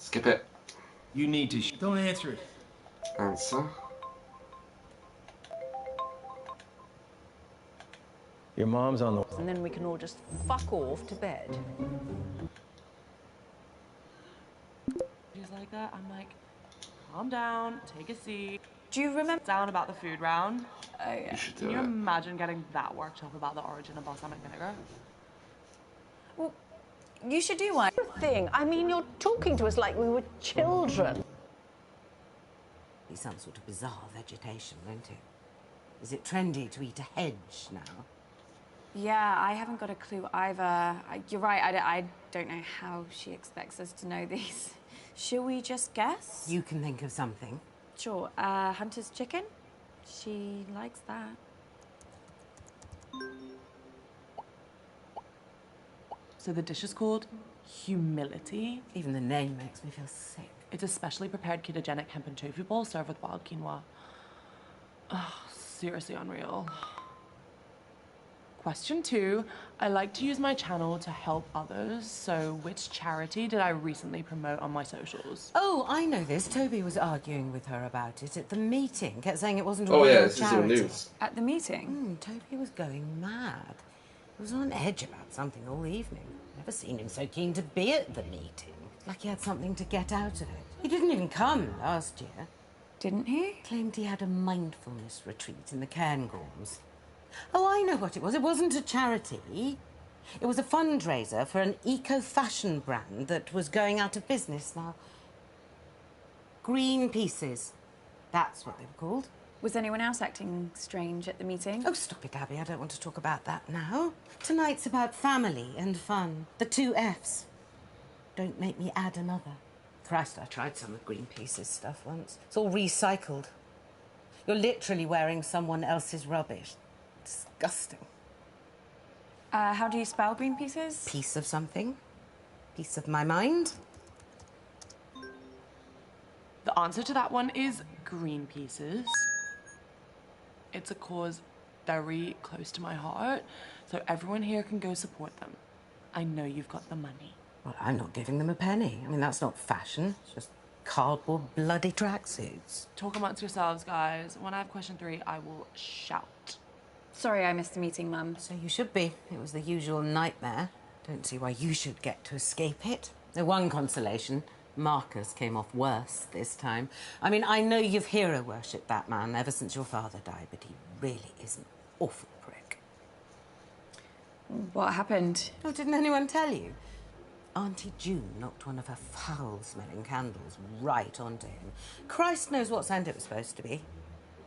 Skip it. You need to. Don't answer it. Answer. Your mom's on the... And then we can all just fuck off to bed. She's like that. I'm like, calm down, take a seat. Do you remember? Down about the food round. Oh, yeah. You should do Can you it. imagine getting that worked up about the origin of balsamic vinegar? Well, you should do one. Thing. I mean, you're talking to us like we were children. Be some sort of bizarre vegetation, won't it? Is it trendy to eat a hedge now? Yeah, I haven't got a clue either. You're right, I don't know how she expects us to know these. Shall we just guess? You can think of something. Sure. Hunter's chicken? She likes that. So the dish is called humility. Even the name makes me feel sick. It's a specially prepared ketogenic hemp and tofu bowl served with wild quinoa. Oh, seriously unreal. Question 2. I like to use my channel to help others, so which charity did I recently promote on my socials? Oh, I know this. Toby was arguing with her about it at the meeting. Kept saying it wasn't a Oh real yeah, this is your charity. news. At the meeting? Toby was going mad. He was on edge about something all evening. Never seen him so keen to be at the meeting. Like he had something to get out of it. He didn't even come last year. Didn't he? Claimed he had a mindfulness retreat in the Cairngorms. Oh, I know what it was. It wasn't a charity. It was a fundraiser for an eco-fashion brand that was going out of business now. Green Pieces. That's what they were called. Was anyone else acting strange at the meeting? Oh, stop it, Abby. I don't want to talk about that now. Tonight's about family and fun. The 2 Fs. Don't make me add another. Christ, I tried some of Greenpeace's stuff once. It's all recycled. You're literally wearing someone else's rubbish. Disgusting. How do you spell green pieces? Piece of something. Piece of my mind. The answer to that one is green pieces. It's a cause very close to my heart, so everyone here can go support them. I know you've got the money. Well, I'm not giving them a penny. I mean, that's not fashion. It's just cardboard bloody tracksuits. Talk amongst yourselves, guys. When I have question 3, I will shout. Sorry I missed the meeting, Mum. So you should be. It was the usual nightmare. Don't see why you should get to escape it. The one consolation, Marcus came off worse this time. I mean, I know you've hero-worshipped that man ever since your father died, but he really is an awful prick. What happened? Oh, didn't anyone tell you? Auntie June knocked one of her foul-smelling candles right onto him. Christ knows what scent it was supposed to be.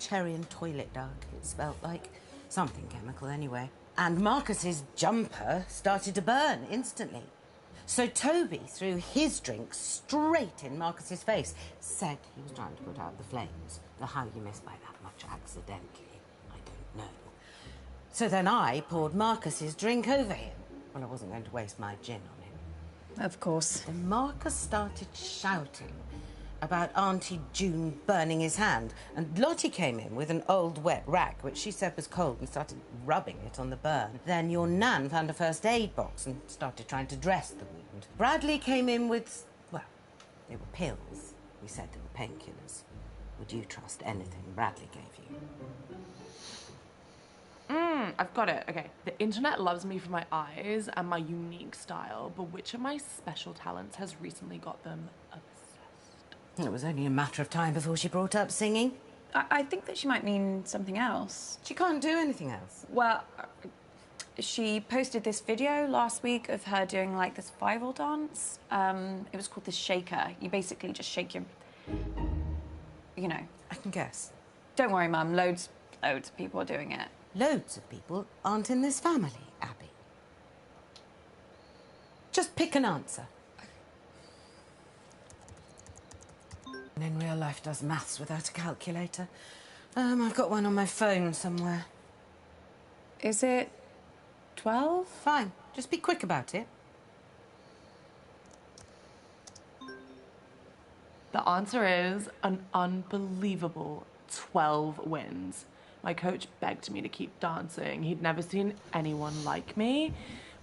Cherry and toilet dug, it smelled like. Something chemical, anyway. And Marcus's jumper started to burn instantly. So Toby threw his drink straight in Marcus's face. Said he was trying to put out the flames. Now, how you missed by that much accidentally, I don't know. So then I poured Marcus's drink over him. Well, I wasn't going to waste my gin on him. Of course. Then Marcus started shouting about Auntie June burning his hand, and Lottie came in with an old wet rag, which she said was cold, and started rubbing it on the burn. Then your Nan found a first aid box and started trying to dress the wound. Bradley came in with, well, they were pills. We said they were painkillers. Would you trust anything Bradley gave you? I've got it. Okay. The internet loves me for my eyes and my unique style, but which of my special talents has recently got them obsessed? It was only a matter of time before she brought up singing. I think that she might mean something else. She can't do anything else. Well, she posted this video last week of her doing, like, this five-all dance. It was called the shaker. You basically just shake your... You know. I can guess. Don't worry, Mum. Loads of people are doing it. Loads of people aren't in this family, Abby. Just pick an answer. And in real life does maths without a calculator. I've got one on my phone somewhere. Is it 12? Fine. Just be quick about it. The answer is an unbelievable 12 wins. My coach begged me to keep dancing. He'd never seen anyone like me,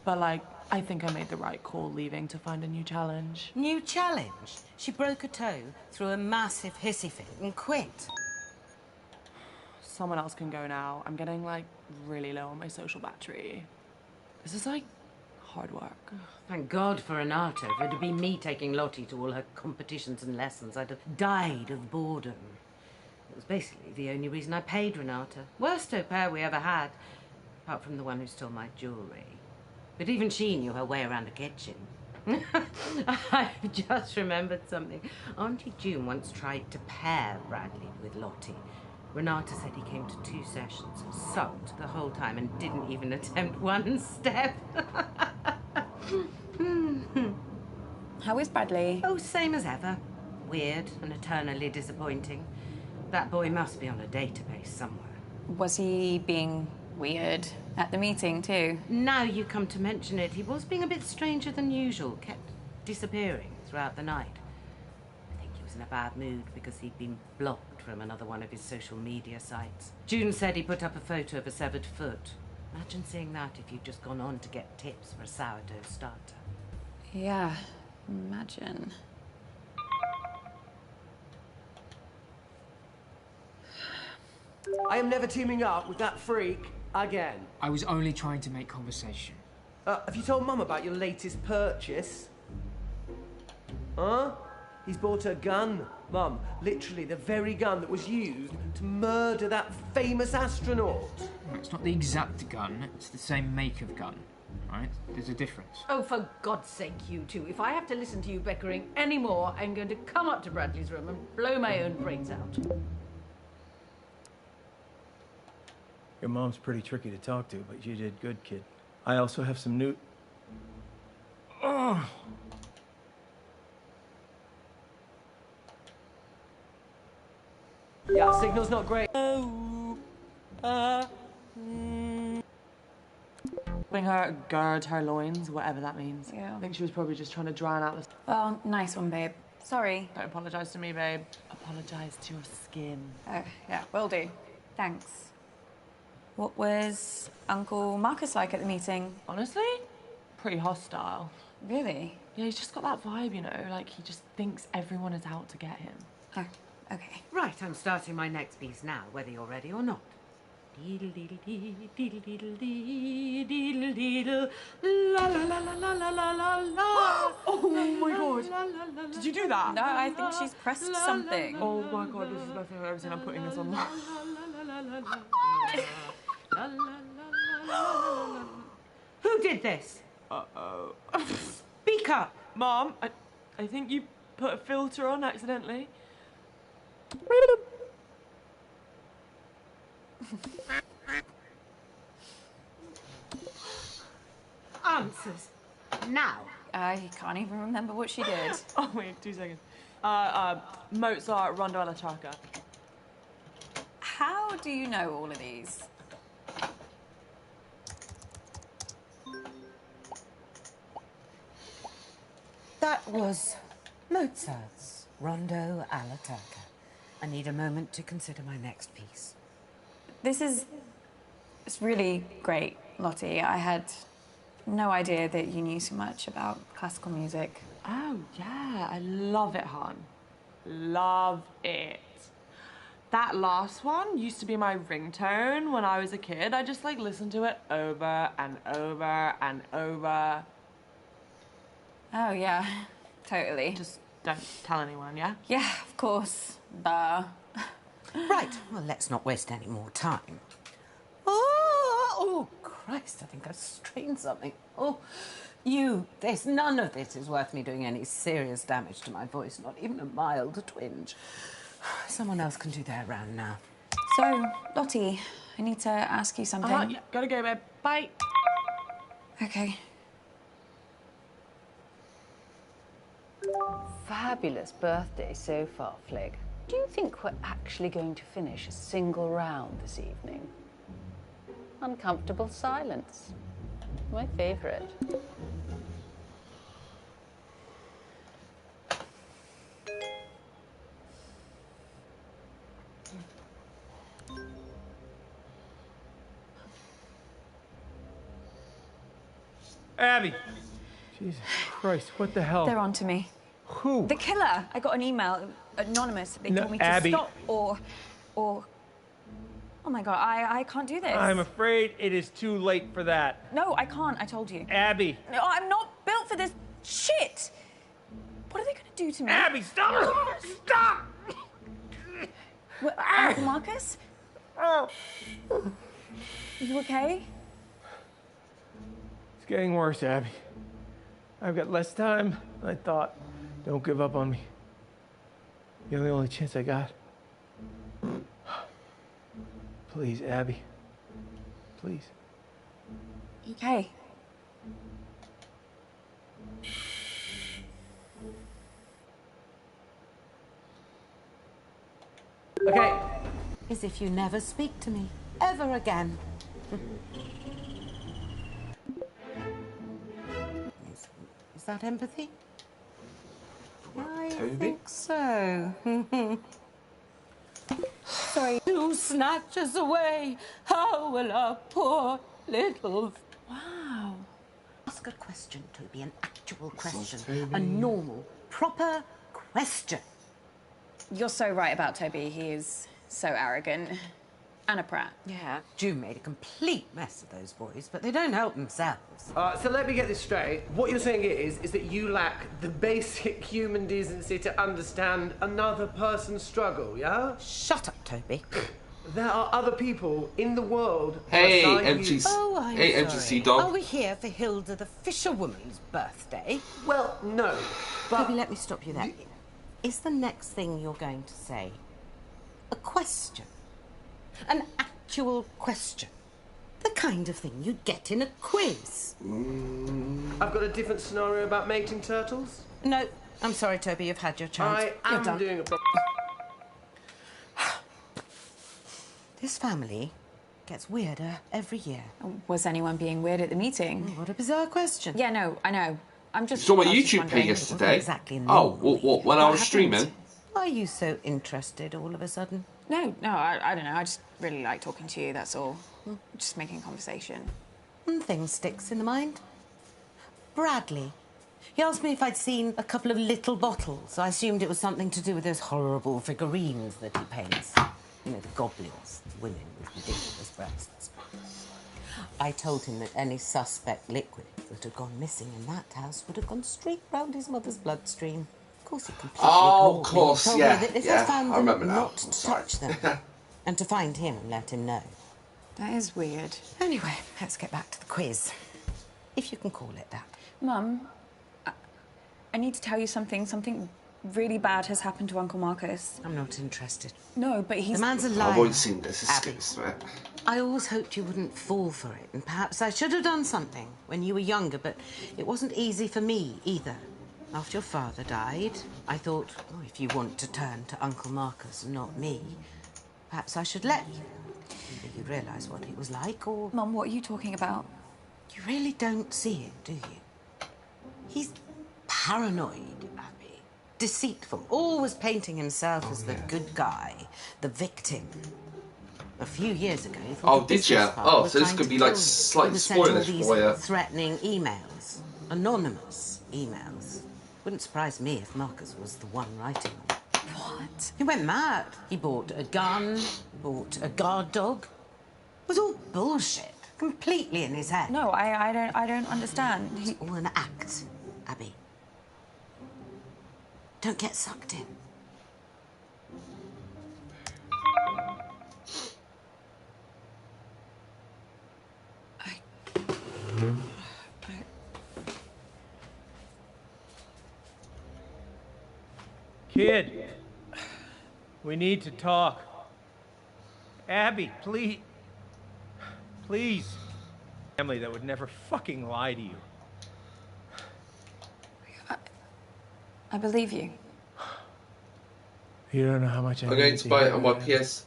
but like I think I made the right call leaving to find a new challenge. New challenge? She broke a toe, threw a massive hissy fit and quit. Someone else can go now. I'm getting, like, really low on my social battery. This is, like, hard work. Thank God for Renata. If it had been me taking Lottie to all her competitions and lessons, I'd have died of boredom. It was basically the only reason I paid Renata. Worst au pair we ever had, apart from the one who stole my jewellery. But even she knew her way around a kitchen. I've just remembered something. Auntie June once tried to pair Bradley with Lottie. Renata said he came to 2 sessions, sulked the whole time and didn't even attempt one step. How is Bradley? Oh, same as ever. Weird and eternally disappointing. That boy must be on a database somewhere. Was he being weird at the meeting too? Now you come to mention it, he was being a bit stranger than usual, kept disappearing throughout the night. I think he was in a bad mood because he'd been blocked from another one of his social media sites. June said he put up a photo of a severed foot. Imagine seeing that if you'd just gone on to get tips for a sourdough starter. Yeah, imagine. I am never teaming up with that freak again. I was only trying to make conversation. Have you told Mum about your latest purchase? Huh? He's bought a gun, Mum. Literally the very gun that was used to murder that famous astronaut. It's not the exact gun, it's the same make of gun, right? There's a difference. Oh, for God's sake, you two. If I have to listen to you bickering anymore, I'm going to come up to Bradley's room and blow my own brains out. Your mom's pretty tricky to talk to, but you did good, kid. I also have some new... Oh! Yeah, signal's not great. Helping her gird her loins, whatever that means. Yeah. I think she was probably just trying to drown out the... Well, nice one, babe. Sorry. Don't apologise to me, babe. Apologise to your skin. Oh, yeah, will do. Thanks. What was Uncle Marcus like at the meeting? Honestly, pretty hostile. Really? Yeah, he's just got that vibe, you know, like he just thinks everyone is out to get him. Oh, okay. Right, I'm starting my next piece now, whether you're ready or not. Deedle-deedle-dee, deedle-deedle-dee, deedle-deedle, la-la-la-la-la-la-la-la. Oh my God. Did you do that? No, I think she's pressed something. Oh my God, this is my favorite ever since I'm putting this on. Who did this? Uh-oh. Speak up! Mom, I think you put a filter on accidentally. Answers. Now. I can't even remember what she did. Oh wait, 2 seconds. Mozart, Rondo alla Chacca. How do you know all of these? That was Mozart's Rondo alla Turca. I need a moment to consider my next piece. It's really great, Lottie. I had no idea that you knew so much about classical music. Oh yeah, I love it, hon. Love it. That last one used to be my ringtone when I was a kid. I just like listened to it over and over and over. Oh, yeah, totally. Just don't tell anyone, yeah? Yeah, of course. Duh. Right, well, let's not waste any more time. Oh, Christ, I think I strained something. Oh, none of this is worth me doing any serious damage to my voice, not even a mild twinge. Someone else can do their round now. So, Lottie, I need to ask you something. Yeah, gotta go, babe. Bye. Okay. Fabulous birthday so far, Flig. Do you think we're actually going to finish a single round this evening? Uncomfortable silence. My favourite. Abby! Jesus Christ, what the hell? They're on to me. Who? The killer. I got an email, anonymous. They No, told me to Abby. stop or... Oh my God, I can't do this. I'm afraid it is too late for that. No, I can't, I told you. Abby! No, I'm not built for this shit. What are they going to do to me? Abby, stop! Stop! What, Uncle Marcus? Are you okay? It's getting worse, Abby. I've got less time than I thought. Don't give up on me. You're the only chance I got. Please, Abby. Please. Okay. Okay. As if you never speak to me ever again. Is that empathy? I think so. Sorry. To snatch us away, how will our poor little... Wow. Ask a question, Toby, an actual question. A normal, proper question. You're so right about Toby. He is so arrogant. And a prat. Yeah. June made a complete mess of those boys, but they don't help themselves. So let me get this straight. What you're saying is that you lack the basic human decency to understand another person's struggle, yeah? Shut up, Toby. There are other people in the world. Hey, MGC. Oh, I'm hey, sorry. MGC dog. Are we here for Hilda the fisherwoman's birthday? Well, no. But Toby, let me stop you there. Is the next thing you're going to say a question? An actual question? The kind of thing you'd get in a quiz. I've got a different scenario about mating turtles. No, I'm sorry, Toby, you've had your chance. I You're am done. doing a... This family gets weirder every year. Was anyone being weird at the meeting? What a bizarre question. Yeah, no, I know. I'm just... You saw my I was just YouTube page wondering. yesterday. Exactly. Oh, what? When I was happened? streaming? Why are you so interested all of a sudden? No, I don't know. I just really like talking to you, that's all. Just making conversation. Thing sticks in the mind. Bradley. He asked me if I'd seen a couple of little bottles. I assumed it was something to do with those horrible figurines that he paints. You know, the goblins, women with ridiculous breasts. I told him that any suspect liquid that had gone missing in that house would have gone straight round his mother's bloodstream. Of course, he completely ignored Of course, me. Told yeah, me that if yeah, I found I them, remember now. not I'm to sorry. touch them. And to find him and let him know. That is weird. Anyway, let's get back to the quiz. If you can call it that. Mum, I need to tell you something. Something really bad has happened to Uncle Marcus. I'm not interested. No, but he's... The man's a liar. I've already seen this. Abby. It's it. I always hoped you wouldn't fall for it, and perhaps I should have done something when you were younger, but it wasn't easy for me either. After your father died, I thought, oh, if you want to turn to Uncle Marcus and not me, perhaps I should let you. Either you realise what it was like, or... Mum, what are you talking about? You really don't see it, do you? He's paranoid, Abby. Deceitful, always painting himself as the good guy, the victim. A few years ago, he thought Oh, the did ya? business partner Oh, was so this trying could to be, like, kill him. slightly He was sent all spoilish these for ya. threatening emails, anonymous emails. Wouldn't surprise me if Marcus was the one writing them. What? He went mad. He bought a gun, bought a guard dog. It was all bullshit, completely in his head. No, I don't understand. It's all an act, Abby. Don't get sucked in. Kid, we need to talk. Abby, please. Please. Family that would never fucking lie to you. I believe you. You don't know how much I I'm going need to buy it on my hear PS.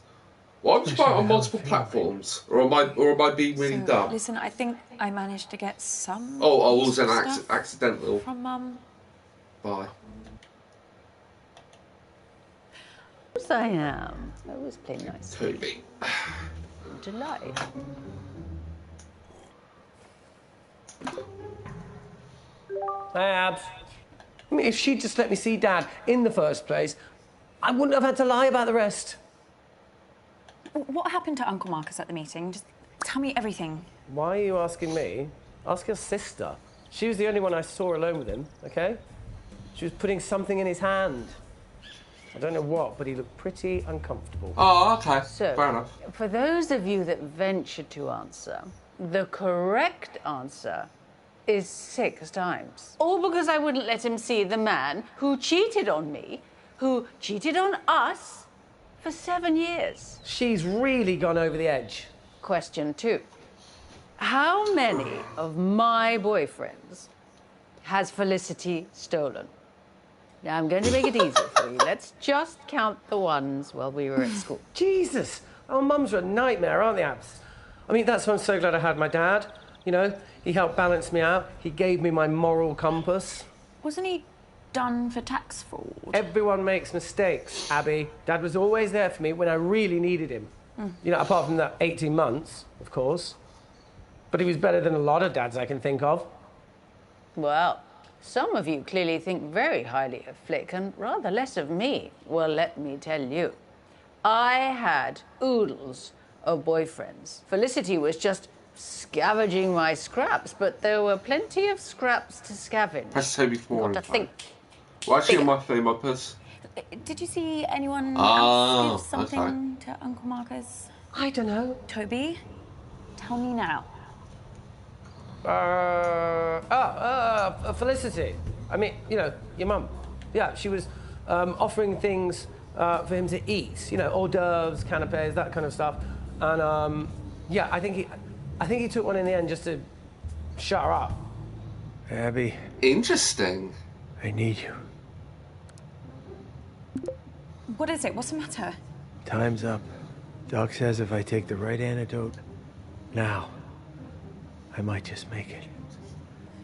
Why would you buy it on multiple platforms? Or am I being really So, dumb? listen, I think I managed to get some... Oh, I was an stuff accidental. from Mum. Bye. Of course I am. I always play nice. Toby. Delight. Hey, Abs. I mean, if she'd just let me see Dad in the first place, I wouldn't have had to lie about the rest. What happened to Uncle Marcus at the meeting? Just tell me everything. Why are you asking me? Ask your sister. She was the only one I saw alone with him, okay? She was putting something in his hand. I don't know what, but he looked pretty uncomfortable. Oh, okay. So, Fair enough. for those of you that venture to answer, the correct answer is 6 times. All because I wouldn't let him see the man who cheated on me, who cheated on us for 7 years. She's really gone over the edge. Question 2. How many of my boyfriends has Felicity stolen? Now, I'm going to make it easy for you. Let's just count the ones while we were at school. Jesus! Our mums are a nightmare, aren't they, Abs? I mean, that's why I'm so glad I had my dad. You know, he helped balance me out. He gave me my moral compass. Wasn't he done for tax fraud? Everyone makes mistakes, Abby. Dad was always there for me when I really needed him. You know, apart from that 18 months, of course. But he was better than a lot of dads I can think of. Well, some of you clearly think very highly of Flick and rather less of me. Well, let me tell you. I had oodles of boyfriends. Felicity was just scavenging my scraps, but there were plenty of scraps to scavenge. Press Toby for Got to think. Well, actually, on my phone, Did you see anyone Ah, else give something to Uncle Marcus? I don't know. Toby, tell me now. Felicity. I mean, you know, your mum. Yeah, she was offering things for him to eat. You know, hors d'oeuvres, canapes, that kind of stuff. And yeah, I think he took one in the end just to shut her up. Abby, Interesting. I need you. What is it? What's the matter? Time's up. Doc says if I take the right antidote now, I might just make it.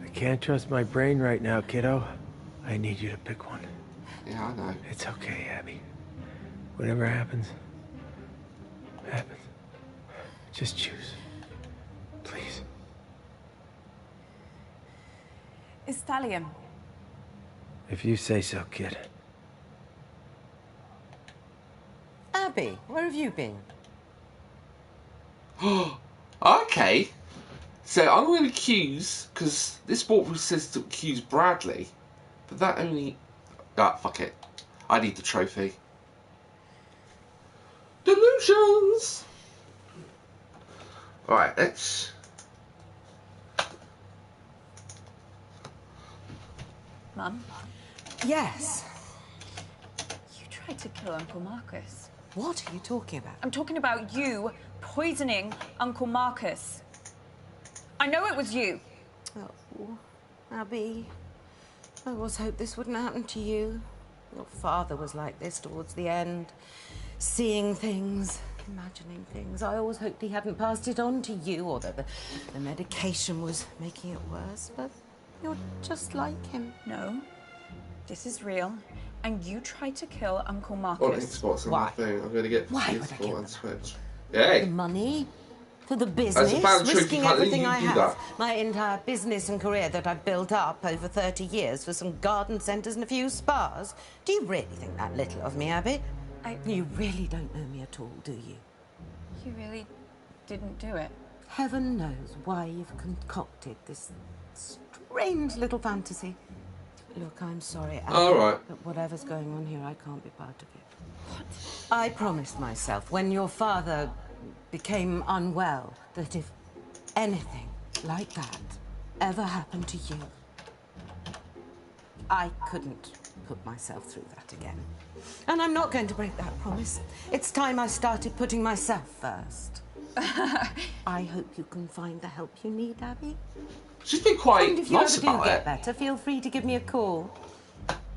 I can't trust my brain right now, kiddo. I need you to pick one. Yeah, I know. It's okay, Abby. Whatever happens, happens. Just choose. Please. It's thallium. If you say so, kid. Abby, where have you been? Okay. So I'm going to accuse, because this walkthrough says to accuse Bradley, but that only... Ah, fuck it. I need the trophy. Delusions! Alright, let's... Mum, Yes. you tried to kill Uncle Marcus. What are you talking about? I'm talking about you poisoning Uncle Marcus. I know it was you. Oh, Abby, I always hoped this wouldn't happen to you. Your father was like this towards the end. Seeing things, imagining things. I always hoped he hadn't passed it on to you, or that the medication was making it worse. But you're just like him. No, this is real. And you tried to kill Uncle All Marcus. Xbox on my Why? phone. I'm going to get Why would I PS4 kill and them? Switch. The Yay! money, for the As a business, fan of truth, risking you can't everything you I do have, that. my entire business and career that I've built up over 30 years for some garden centres and a few spas. Do you really think that little of me, Abby? You really don't know me at all, do you? You really didn't do it. Heaven knows why you've concocted this strange little fantasy. Look, I'm sorry, Abby, All right. but whatever's going on here, I can't be part of it. What? I promised myself when your father became unwell that if anything like that ever happened to you, I couldn't put myself through that again. And I'm not going to break that promise. It's time I started putting myself first. I hope you can find the help you need, Abby. She's been quite And if you nice ever do about get it. better, feel free to give me a call.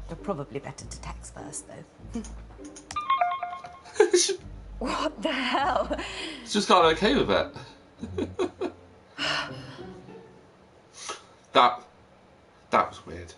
You're probably better to text first, though. What the hell? She's just kind of okay with it. that was weird.